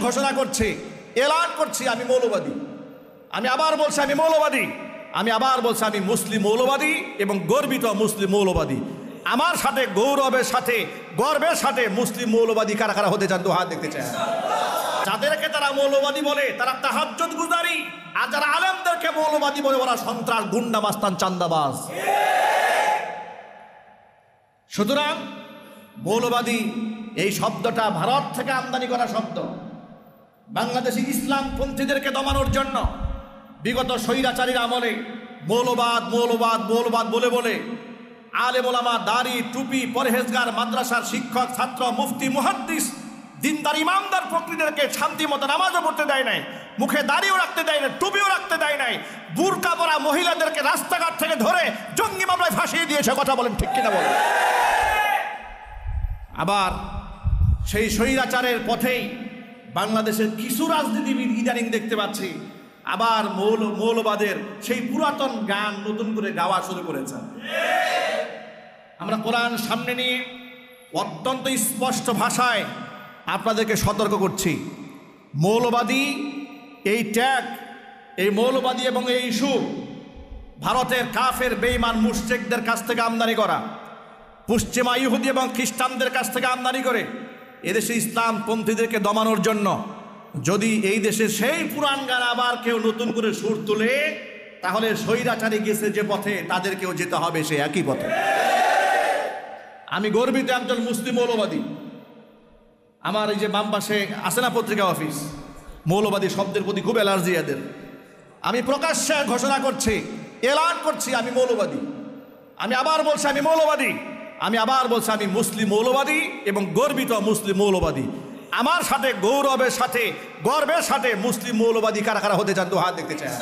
ঘোষণা করছি, এলান করছি আমি মৌলবাদী। আমি আবার বলছি আমি মৌলবাদী। আমি আবার বলছি আমি মুসলিম মৌলবাদী এবং গর্বিত মুসলিম মৌলবাদী। আমার সাথে গৌরবের সাথে গর্বের সাথে মুসলিম মৌলবাদী কারা কারা হতে চান? তো হাত দেখতে চায়। যাদেরকে তারা মৌলবাদী বলে তারা তাহাজ্জুদ গুজারি, আর যারা আলেমদেরকে মৌলবাদী বলে ওরা সন্ত্রাস, গুন্ডা, মাস্তান, চান্দাবাজ। সুতরাং মৌলবাদী এই শব্দটা ভারত থেকে আমদানি করা শব্দ। বাংলাদেশি ইসলামপন্থীদেরকে দমানোর জন্য বিগত স্বৈরাচারীর আমলে মৌলবাদ মৌলবাদ মৌলবাদ বলে বলে আলেম ওলামা, দাড়ি, টুপি, পরহেজগার, মাদ্রাসার শিক্ষক, ছাত্র, মুফতি, মুহাদ্দিস, দিনদার, ইমামদার প্রকৃতিদেরকে শান্তি মতো নামাজও পড়তে দেয় নাই, মুখে দাড়িও রাখতে দেয় নাই, টুপিও রাখতে দেয় নাই, বুরকা পরা মহিলাদেরকে রাস্তাঘাট থেকে ধরে জঙ্গি মামলায় ফাঁসিয়ে দিয়েছে। কথা বলেন ঠিক কিনা বলেন? আবার সেই স্বৈরাচারের পথেই বাংলাদেশের কিছু রাজনীতিবিদ ইদানিং দেখতে পাচ্ছি আবার মৌলবাদের সেই পুরাতন গান নতুন করে গাওয়া শুরু করেছে। আমরা কোরআন সামনে নিয়ে অত্যন্ত স্পষ্ট ভাষায় আপনাদেরকে সতর্ক করছি, মৌলবাদী এই ট্যাগ, এই মৌলবাদী এবং এই ইস্যু ভারতের কাফের বেঈমান মুশরিকদের কাছ থেকে আমদানি করা, পশ্চিমা ইহুদি এবং খ্রিস্টানদের কাছ থেকে আমদানি করে এদেশে ইসলামপন্থীদেরকে দমানোর জন্য যদি এই দেশে সেই পুরান গান আবার কেউ নতুন করে সুর তুলে, তাহলে স্বৈরাচারী গেছে যে পথে তাদেরকেও যেতে হবে সে একই পথে। আমি গর্বিত একজন মুসলিম মৌলবাদী। আমার এই যে বাম পাশে আছে না পত্রিকা অফিস, মৌলবাদী শব্দের প্রতি খুব অ্যালার্জি এদের। আমি প্রকাশ্যে ঘোষণা করছি, এলান করছি আমি মৌলবাদী। আমি আবার বলছি আমি মৌলবাদী। আমি আবার বলছি আমি মুসলিম মৌলবাদী এবং গর্বিত মুসলিম মৌলবাদী। আমার সাথে গৌরবের সাথে গর্বের সাথে মুসলিম মৌলবাদী কারা কারা হতে চান? তো হাত দেখতে চায়।